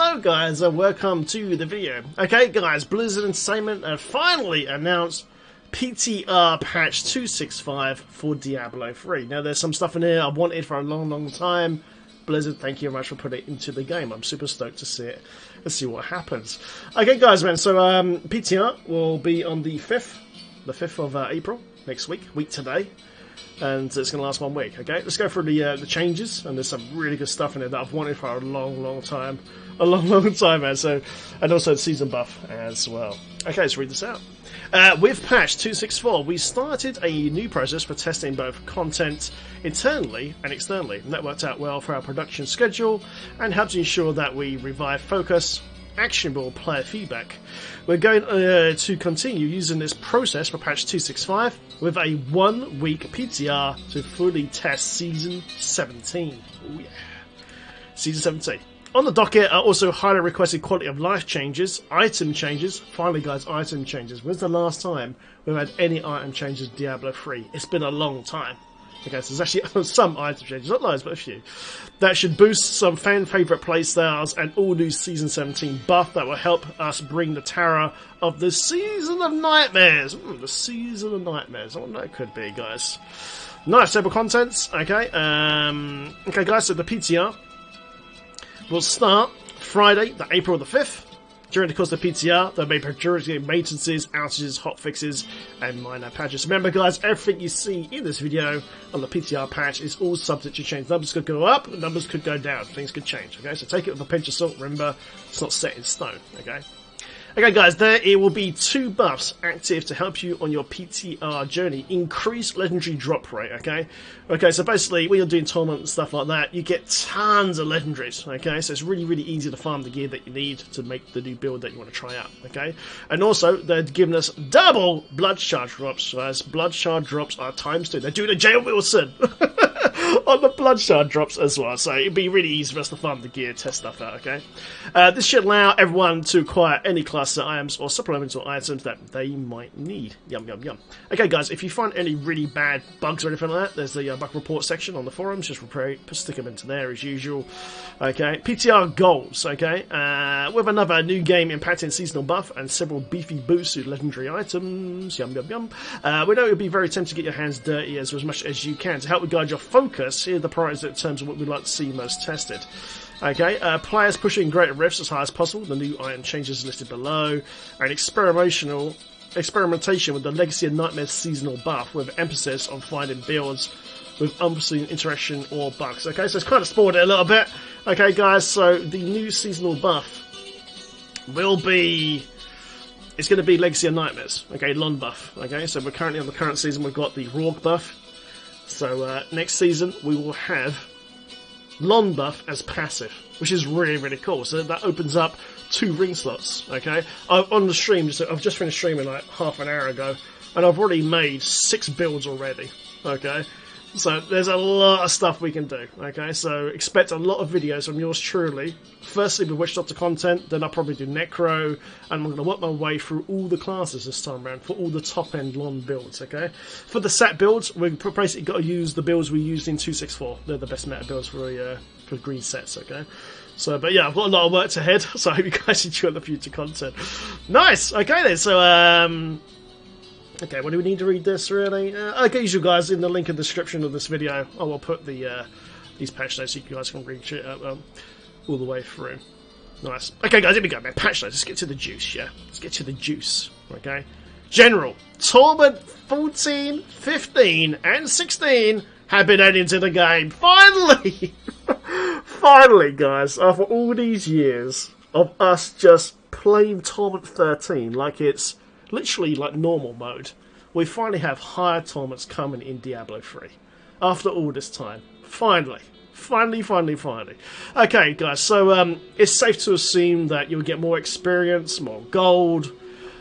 Hello guys and welcome to the video. Okay guys, Blizzard Entertainment have finally announced PTR patch 265 for Diablo 3. Now there's some stuff in here I've wanted for a long time. Blizzard, thank you very much for putting it into the game. I'm super stoked to see it. Let's see what happens. Okay guys, man, so PTR will be on the 5th of April, next week today. And it's going to last 1 week, okay? Let's go through the changes, and there's some really good stuff in there that I've wanted for a long time. A long time, man. So, and also the season buff as well. Okay, let's read this out. With patch 264, we started a new process for testing both content internally and externally. And that worked out well for our production schedule and helps ensure that we revive focus, actionable player feedback. We're going to continue using this process for patch 265 with a 1 week PTR to fully test Season 17. Oh yeah. Season 17. On the docket are also highly requested quality of life changes, item changes. Finally guys, item changes. When's the last time we've had any item changes in Diablo 3? It's been a long time. Okay, so there's actually some item changes, not loads, but a few. That should boost some fan favourite playstyles and all new Season 17 buff that will help us bring the terror of the Season of Nightmares. The Season of Nightmares. I wonder what that could be, guys. Nice table contents. Okay, okay, guys. So the PTR will start Friday, the April the 5th. During the course of the PTR, there may be majority of maintenances, outages, hotfixes, and minor patches. Remember guys, everything you see in this video on the PTR patch is all subject to change. Numbers could go up, numbers could go down, things could change, okay? So take it with a pinch of salt, remember, it's not set in stone, okay? Okay guys, there will be 2 buffs active to help you on your PTR journey. Increase legendary drop rate, okay? Okay, so basically when you're doing tournament and stuff like that, you get tons of legendaries, okay? So it's really easy to farm the gear that you need to make the new build that you want to try out, okay? And also, they're giving us double blood shard drops, guys. Blood shard drops are ×2. They're doing a Jay Wilson on the blood shard drops as well, so it'd be really easy for us to farm the gear, test stuff out, okay? This should allow everyone to acquire any class items or supplemental items that they might need. Yum. Okay guys, if you find any really bad bugs or anything like that, there's the bug report section on the forums. Just stick them into there as usual. Okay, PTR goals. Okay, with another new game impacting seasonal buff and several beefy boosts to legendary items. Yum. We know it would be very tempting to get your hands dirty as much as you can. To help guide your focus, here are the priorities in terms of what we'd like to see most tested. Okay, players pushing greater rifts as high as possible. The new item changes listed below. And experimentation with the Legacy of Nightmares seasonal buff with emphasis on finding builds with unforeseen interaction or bugs. Okay, so it's kind of spoiled it a little bit. Okay, guys, so the new seasonal buff will be... It's going to be Legacy of Nightmares. Okay, Lon buff. Okay, so we're currently on the current season. We've got the Rorg buff. So next season we will have Lon buff as passive, which is really cool. So that opens up 2 ring slots. Okay, on the stream, I've just finished streaming like half an hour ago, and I've already made 6 builds already. Okay, so there's a lot of stuff we can do. Okay, so expect a lot of videos from yours truly. Firstly with Witch Doctor content, then I'll probably do Necro, and I'm going to work my way through all the classes this time around for all the top end Lon builds. Okay, for the set builds, we've basically got to use the builds we used in 264. They're the best meta builds for green sets. Okay. So, but yeah, I've got a lot of work ahead, so I hope you guys enjoy the future content. Nice! Okay then, so, okay, what do we need to read this, really? Okay, usual guys, in the link in the description of this video, I will put the, these patch notes so you guys can read it all the way through. Nice. Okay guys, here we go, man, patch notes, let's get to the juice, yeah? Let's get to the juice, okay? General, Torment 14, 15, and 16 have been added into the game. Finally! Finally, guys, after all these years of us just playing Torment 13 like it's literally like normal mode, we finally have higher torments coming in Diablo 3. After all this time. Finally. Okay, guys, so it's safe to assume that you'll get more experience, more gold,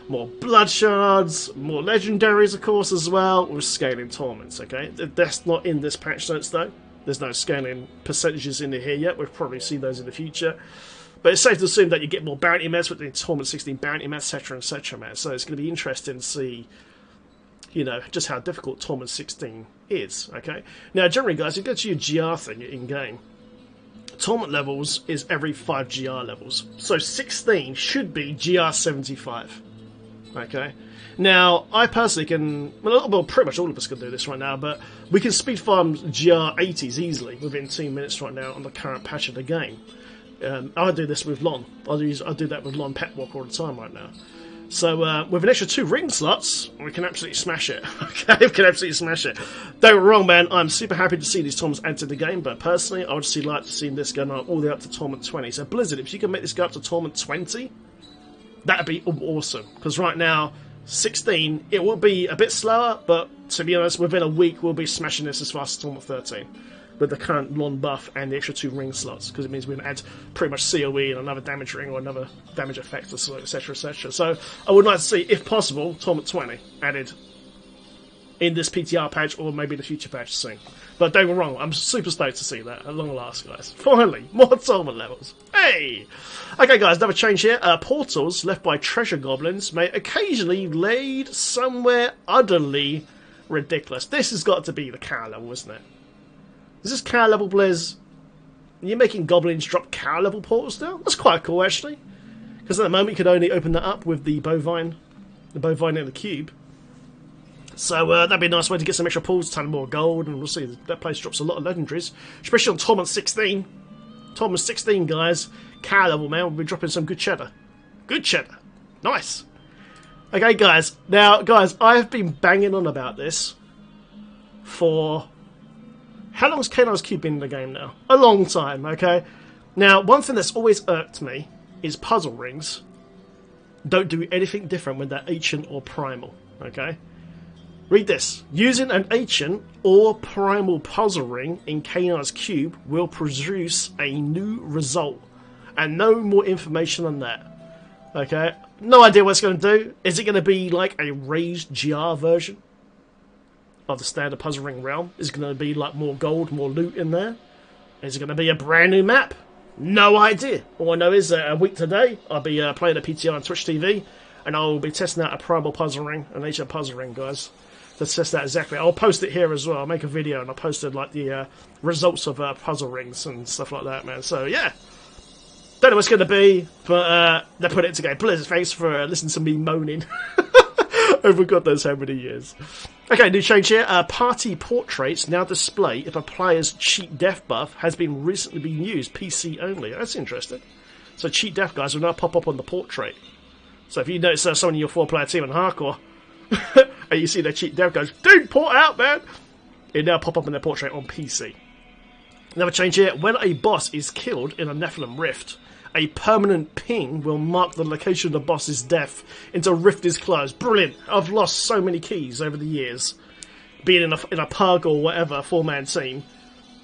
more blood shards, more legendaries, of course, as well, with scaling torments, okay? That's not in this patch notes, though. There's no scaling percentages in here yet. We'll probably see those in the future. But it's safe to assume that you get more bounty mats with the Torment 16 bounty mats, etc, man. So it's going to be interesting to see, you know, just how difficult Torment 16 is, okay? Now, generally, guys, you go to your GR thing in-game. tournament levels is every 5 GR levels. So 16 should be GR 75. Okay. Now, I personally can, well, pretty much all of us can do this right now, but we can speed farm GR 80s easily within 2 minutes right now on the current patch of the game. I do this with Lon. I do that with Lon Pet Walk all the time right now. So with an extra 2 ring slots, we can absolutely smash it. Okay, we can absolutely smash it. Don't get me wrong, man. I'm super happy to see these tournaments added to the game, but personally, I would just like to see this going all the way up to tournament 20. So Blizzard, if you can make this go up to tournament 20, that'd be awesome. Because right now, 16, it will be a bit slower, but to be honest, within a week, we'll be smashing this as fast as tournament 13. With the current Lon buff and the extra 2 ring slots, because it means we can add pretty much COE and another damage ring or another damage effect, etc, etc. So I would like to see, if possible, Tournament 20 added in this PTR patch or maybe the future patch soon. But don't get me wrong, I'm super stoked to see that at long last, guys. Finally, more tournament levels. Hey! Okay, guys, another change here. Portals left by treasure goblins may occasionally laid somewhere utterly ridiculous. This has got to be the cow level, isn't it? Is this cow level, Blizz? You're making goblins drop cow level portals now? That's quite cool, actually. Because at the moment you could only open that up with the bovine in the cube. So that'd be a nice way to get some extra pulls, ton more gold, and we'll see. That place drops a lot of legendaries, especially on Tournament 16. Tournament 16, guys, cow level, man, we'll be dropping some good cheddar. Good cheddar. Nice. Okay, guys. Now, guys, I've been banging on about this for... How long has K9's Cube been in the game now? A long time, okay? Now, one thing that's always irked me is puzzle rings don't do anything different when they're ancient or primal, okay? Read this. Using an ancient or primal puzzle ring in K9's Cube will produce a new result. And no more information on that. Okay? No idea what it's going to do. Is it going to be like a raised GR version of the standard puzzle ring realm? Is it going to be like more gold, more loot in there? Is it going to be a brand new map? No idea. All I know is that a week today, I'll be playing a PTR on Twitch TV, and I'll be testing out a primal puzzle ring, an ancient puzzle ring, guys. Let's test that exactly. I'll post it here as well. I'll make a video, and I'll post like the results of puzzle rings and stuff like that, man. So, yeah. Don't know what it's going to be, but they put it together. Blizzard, thanks for listening to me moaning over God knows how many years. Okay, new change here. Party portraits now display if a player's cheat death buff has been recently been used. PC only. That's interesting. So cheat death guys will now pop up on the portrait. So if you notice someone in your 4-player team in hardcore, and you see their cheat death goes, dude, port out, man! It now pop up in their portrait on PC. Another change here. When a boss is killed in a Nephilim Rift, a permanent ping will mark the location of the boss's death until Rift is closed. Brilliant! I've lost so many keys over the years. Being in a pug or whatever, 4-man team.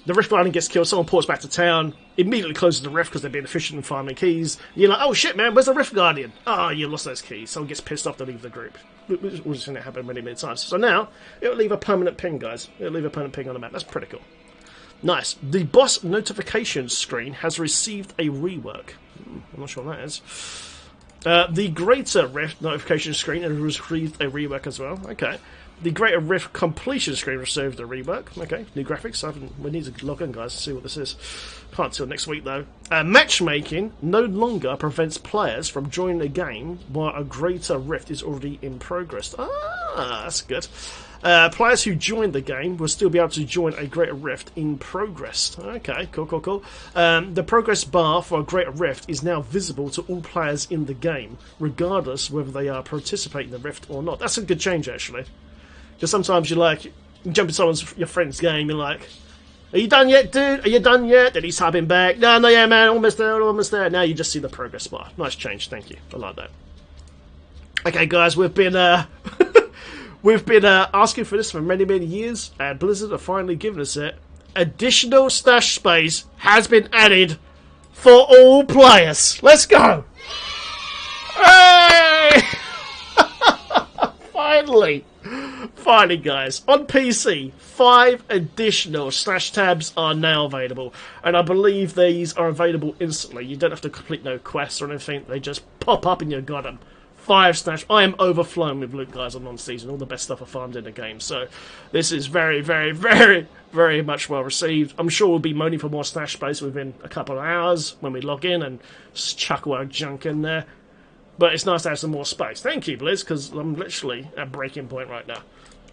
The Rift Guardian gets killed, someone ports back to town, immediately closes the Rift because they're being efficient and farming keys. You're like, oh shit man, where's the Rift Guardian? Oh, you lost those keys. Someone gets pissed off to leave the group. We've seen it happen many, many times. So now, it'll leave a permanent ping, guys. It'll leave a permanent ping on the map. That's pretty cool. Nice. The boss notification screen has received a rework. I'm not sure what that is. The Greater Rift notification screen has received a rework as well. Okay. The Greater Rift completion screen received a rework. Okay, new graphics. We need to log in, guys, to see what this is. Can't till next week, though. Matchmaking no longer prevents players from joining a game while a Greater Rift is already in progress. Ah, that's good. Players who join the game will still be able to join a Greater Rift in progress. Okay, cool, cool, cool. The progress bar for a Greater Rift is now visible to all players in the game, regardless whether they are participating in the Rift or not. That's a good change, actually. Because sometimes you jump in your friend's game, you're like, are you done yet, dude? Are you done yet? Then he's typing back, no, yeah, man, almost there, almost there. Now you just see the progress bar. Nice change, thank you. I like that. Okay, guys, we've been asking for this for many, many years, and Blizzard have finally given us it. Additional stash space has been added for all players. Let's go! Hey! Finally! Finally, guys. On PC, 5 additional slash tabs are now available. And I believe these are available instantly. You don't have to complete no quests or anything. They just pop up and you got them. 5 stash. I am overflowing with loot, guys, on non-season. All the best stuff I farmed in the game. So this is very, very, very, very much well received. I'm sure we'll be moaning for more stash space within a couple of hours when we log in and just chuck our junk in there. But it's nice to have some more space. Thank you, Blizz, because I'm literally at breaking point right now.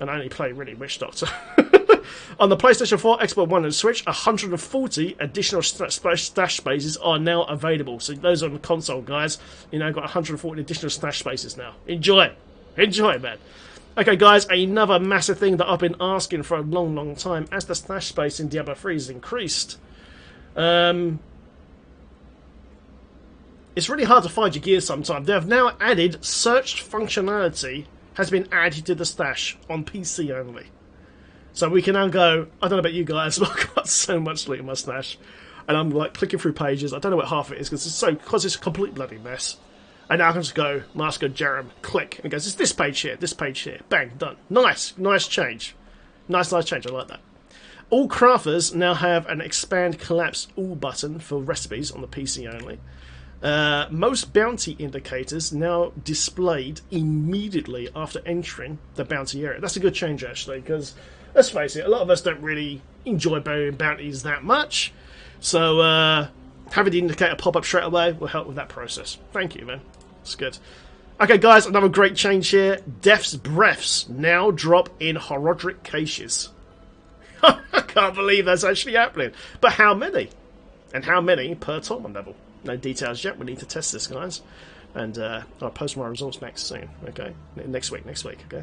And I only play really Witch Doctor. On the PlayStation 4, Xbox One and Switch, 140 additional stash spaces are now available. So those on the console, guys, you know, got 140 additional stash spaces now. Enjoy. Enjoy, man. Okay, guys, another massive thing that I've been asking for a long, long time, as the stash space in Diablo 3 has increased, it's really hard to find your gear sometimes. They have now added search functionality has been added to the stash on PC only. So we can now go, I don't know about you guys, but I've got so much loot in my stash. And I'm like clicking through pages, I don't know what half of it is, because it's a complete bloody mess. And now I can just go, Master Jerem, click, and it goes, it's this page here, bang, done. Nice change. Nice change, I like that. All crafters now have an expand collapse all button for recipes on the PC only. Most bounty indicators now displayed immediately after entering the bounty area. That's a good change, actually, because let's face it, a lot of us don't really enjoy burying bounties that much. So having the indicator pop up straight away will help with that process. Thank you, man. It's good. Okay, guys, another great change here. Death's Breaths now drop in Horodric caches. I can't believe that's actually happening. But how many? And how many per torment level? No details yet. We need to test this, guys. And I'll post my results next soon. Okay, next week. Okay,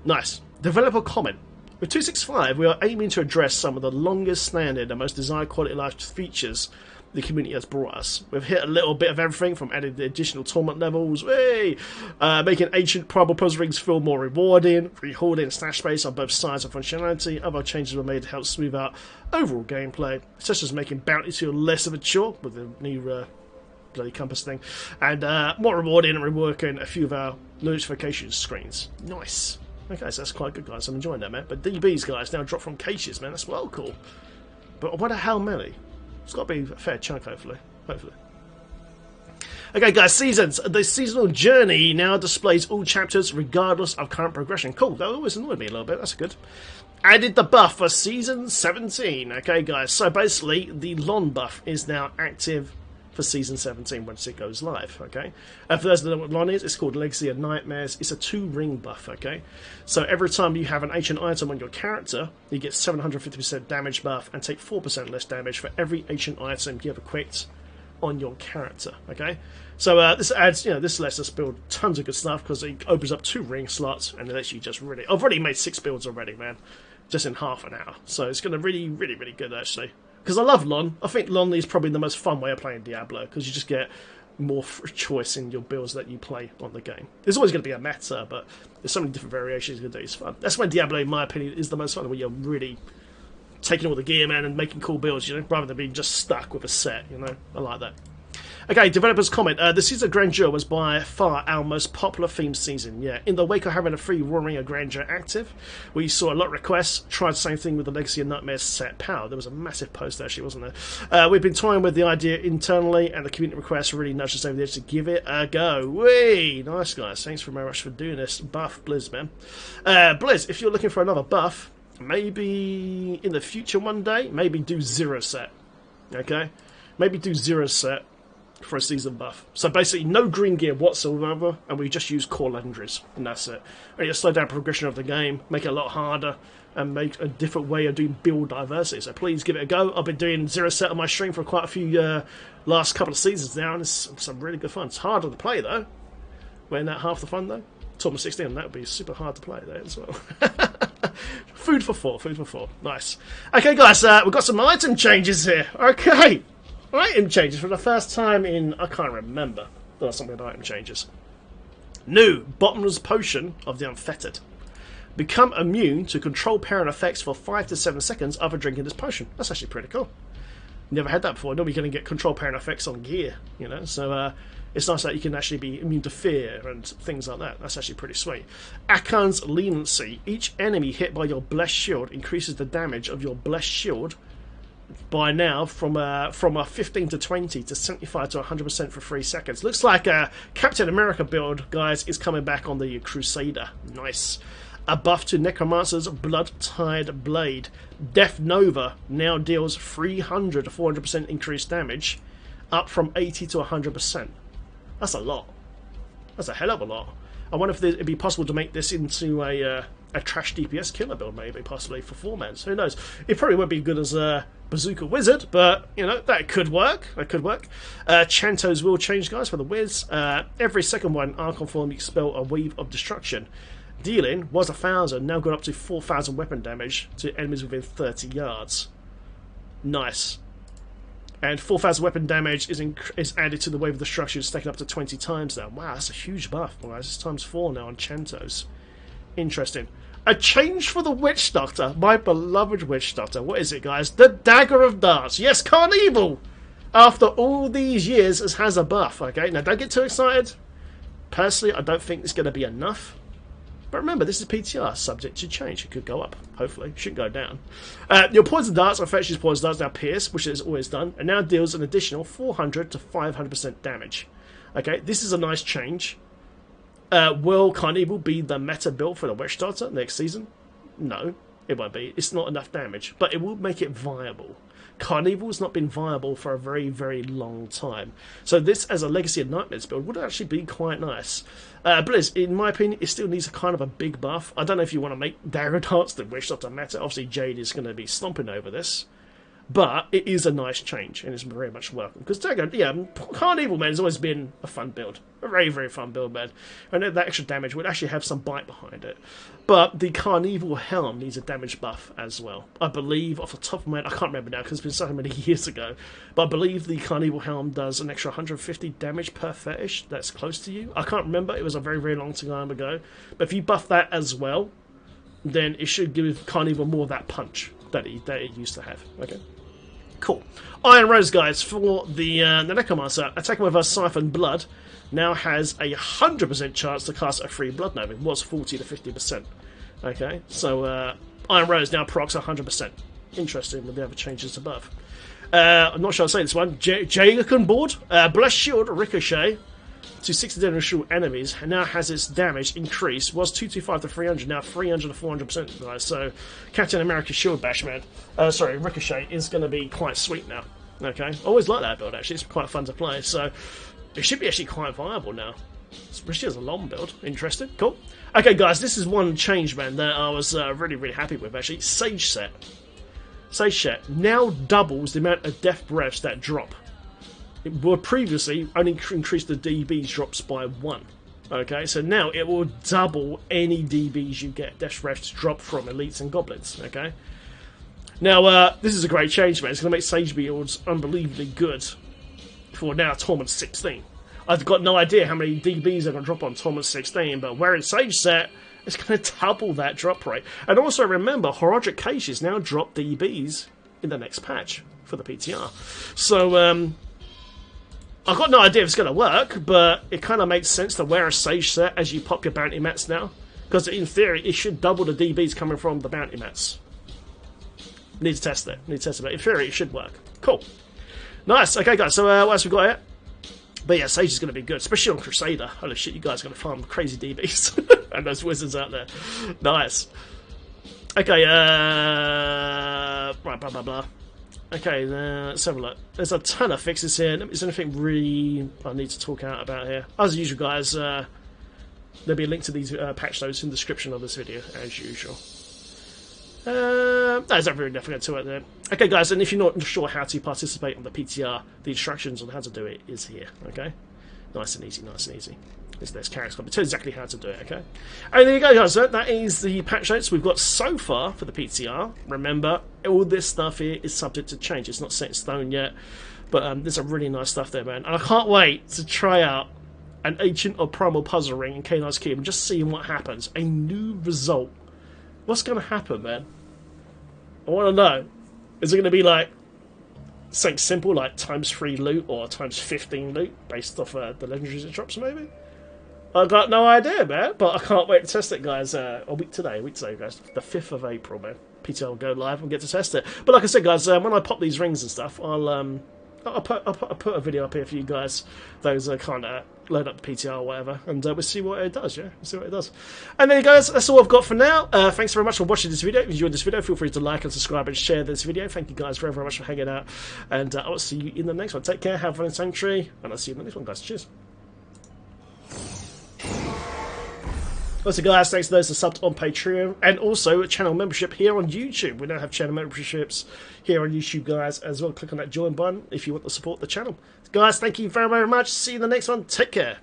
nice. Developer comment. With 265, we are aiming to address some of the longest standing and most desired quality of life features the community has brought us. We've hit a little bit of everything from adding the additional torment levels, making ancient primal puzzle rings feel more rewarding, reholding stash space on both sides of functionality. Other changes were made to help smooth out overall gameplay, such as making bounties feel less of a chore with the new bloody compass thing, and more rewarding and reworking a few of our notification screens. Nice. Okay, so that's quite good, guys. I'm enjoying that, man. But DBs, guys, now drop from caches, man. That's well cool. But what a how many? It's got to be a fair chunk, hopefully. Okay, guys, seasons. The seasonal journey now displays all chapters regardless of current progression. Cool. That always annoyed me a little bit. That's good. Added the buff for season 17. Okay, guys. So basically, the Lon buff is now active for season 17 once it goes live. Okay. For those that don't know what Lon is, it's called Legacy of Nightmares. It's a 2-ring buff. Okay. So every time you have an ancient item on your character, you get 750% damage buff and take 4% less damage for every ancient item you have equipped on your character. Okay. So this adds, this lets us build tons of good stuff because it opens up 2 ring slots and it lets you just really. I've already made 6 builds already, man, just in half an hour. So it's going to really, really, really good actually. Because I love Lon. I think Lon is probably the most fun way of playing Diablo, because you just get more choice in your builds that you play on the game. There's always going to be a meta, but there's so many different variations you can do. It's fun. That's when Diablo, in my opinion, is the most fun, where you're really taking all the gear, man, and making cool builds, rather than being just stuck with a set, I like that. Okay, developers comment. The Season of Grandeur was by far our most popular themed season. Yeah, in the wake of having a free Roaring of Grandeur active, we saw a lot of requests. Tried the same thing with the Legacy of Nightmares set power. There was a massive post actually, wasn't there? We've been toying with the idea internally, and the community requests really nudged us over the edge to give it a go. Whee! Nice, guys. Thanks very much for doing this. Buff Blizz, man. Blizz, if you're looking for another buff, maybe in the future one day, maybe do 0 set. Okay? Maybe do 0 set for a season buff. So basically no green gear whatsoever, and we just use core legendaries, and that's it. And you slow down progression of the game, make it a lot harder, and make a different way of doing build diversity. So please give it a go. I've been doing 0 set on my stream for quite a few last couple of seasons now, and it's some really good fun. It's harder to play though. Isn't that half the fun though? Tournament 16, that would be super hard to play there as well. Food for thought. Nice. Okay guys, we've got some item changes here. Okay. Item changes for the first time in, I can't remember the last time we had item changes. New Bottomless Potion of the Unfettered. Become immune to control parent effects for 5 to 7 seconds after drinking this potion. That's actually pretty cool. Never had that before. Nobody's going to get control parent effects on gear, So it's nice that you can actually be immune to fear and things like that. That's actually pretty sweet. Akan's Leniency. Each enemy hit by your Blessed Shield increases the damage of your Blessed Shield by now from a 15 to 20 to 75 to 100% for 3 seconds. Looks like a Captain America build, guys, is coming back on the Crusader. Nice. A buff to Necromancer's Blood-Tied Blade. Death Nova now deals 300 to 400% increased damage, up from 80 to 100%. That's a lot. That's a hell of a lot. I wonder if it'd be possible to make this into a trash DPS killer build, maybe, possibly, for 4-mans. Who knows? It probably won't be good as a Bazooka Wizard, but, you know, that could work. That could work. Chantos will change, guys, for the Wiz. Every second one, Archon form, you expel a Wave of Destruction. Dealing was 1,000, now got up to 4,000 weapon damage to enemies within 30 yards. Nice. And 4,000 weapon damage is added to the Wave of Destruction, it's taken up to 20 times now. Wow, that's a huge buff, guys. It's times 4 now on Chantos. Interesting. A change for the Witch Doctor. My beloved Witch Doctor. What is it, guys? The Dagger of Darts. Yes, Carnival! After all these years, has a buff. Okay, now don't get too excited. Personally, I don't think it's going to be enough. But remember, this is PTR, subject to change. It could go up, hopefully. It shouldn't go down. Your Poison Darts, Infectious Poison Darts, now Pierce, which it has always done, and now deals an additional 400 to 500% damage. Okay, this is a nice change. Will Carnival be the meta build for the Witch Doctor next season? No, it won't be. It's not enough damage, but it will make it viable. Carnival's not been viable for a very, very long time. So this, as a Legacy of Nightmares build, would actually be quite nice. Blizz, in my opinion, it still needs a kind of a big buff. I don't know if you want to make Dagger Darts the Witch Doctor meta. Obviously, Jade is going to be stomping over this. But it is a nice change, and it's very much welcome. Because Carnival, man, has always been a fun build. A very, very fun build, man. And that extra damage would actually have some bite behind it. But the Carnival Helm needs a damage buff as well. I believe, off the top of my head, I can't remember now because it's been so many years ago, but I believe the Carnival Helm does an extra 150 damage per fetish that's close to you. I can't remember, it was a very, very long time ago. But if you buff that as well, then it should give Carnival more of that punch that it used to have. Okay. Cool. Iron Rose, guys, for the Necromancer, attacking with her Siphon Blood, now has a 100% chance to cast a free Blood Nova. It was 40 to 50%. Okay, so Iron Rose now procs 100%. Interesting with the other changes above. I'm not sure I'll say this one. Jaylican board, Blessed Shield, Ricochet to 60 additional enemies, and now has its damage increased. Was 225 to 300, now 300 to 400%, guys. So Captain America Shield Bash, man. Ricochet is going to be quite sweet now. Okay, I always like that build, actually. It's quite fun to play, so it should be actually quite viable now. Especially as a long build. Interesting. Cool. Okay, guys, this is one change, man, that I was really, really happy with, actually. Sage Set. Sage Set now doubles the amount of death breaths that drop. It would previously only increase the DBs drops by 1. Okay, so now it will double any DBs you get. Death breaths drop from elites and goblins. Okay. Now, this is a great change, man. It's going to make Sage builds unbelievably good for now Torment 16. I've got no idea how many DBs are going to drop on Torment 16, but wearing Sage Set, it's going to double that drop rate. And also remember, Horodic Caches now drop DBs in the next patch for the PTR. So, I've got no idea if it's going to work, but it kind of makes sense to wear a Sage Set as you pop your bounty mats now. Because in theory, it should double the DBs coming from the bounty mats. Need to test it. But in theory, it should work. Cool. Nice. Okay, guys, so what else we got here? But yeah, Sage is going to be good, especially on Crusader. Holy shit, you guys are going to farm crazy DBs. And those wizards out there. Nice. Okay, right, blah, blah, blah. Okay, let's have a look. There's a ton of fixes here. Is there anything really I need to talk out about here? As usual, guys, there'll be a link to these patch notes in the description of this video, as usual. There's nothing definite to it there. Okay, guys, and if you're not sure how to participate on the PTR, the instructions on how to do it is here, okay? Nice and easy, nice and easy. There's character copy. Tell you exactly how to do it, okay? And there you go, guys. That is the patch notes we've got so far for the PTR. Remember, all this stuff here is subject to change. It's not set in stone yet. But there's some really nice stuff there, man. And I can't wait to try out an Ancient or Primal Puzzle Ring in K9's Cube and just seeing what happens. A new result. What's going to happen, man? I want to know. Is it going to be like something simple like ×3 loot or ×15 loot based off the legendaries it drops, maybe? I've got no idea, man, but I can't wait to test it, guys. A week today, guys. The 5th of April, man. PTR will go live and get to test it. But like I said, guys, when I pop these rings and stuff, I'll put a video up here for you guys. Those kind of load up the PTR or whatever, and we'll see what it does. Yeah, we'll see what it does. And there you guys. That's all I've got for now. Thanks very much for watching this video. If you enjoyed this video, feel free to like and subscribe and share this video. Thank you guys very, very much for hanging out, and I'll see you in the next one. Take care, have fun in Sanctuary, and I'll see you in the next one, guys. Cheers. Also, guys, thanks to those who subbed on Patreon and also channel membership here on YouTube. We now have channel memberships here on YouTube, guys, as well. Click on that join button if you want to support the channel. Guys, thank you very, very much. See you in the next one. Take care.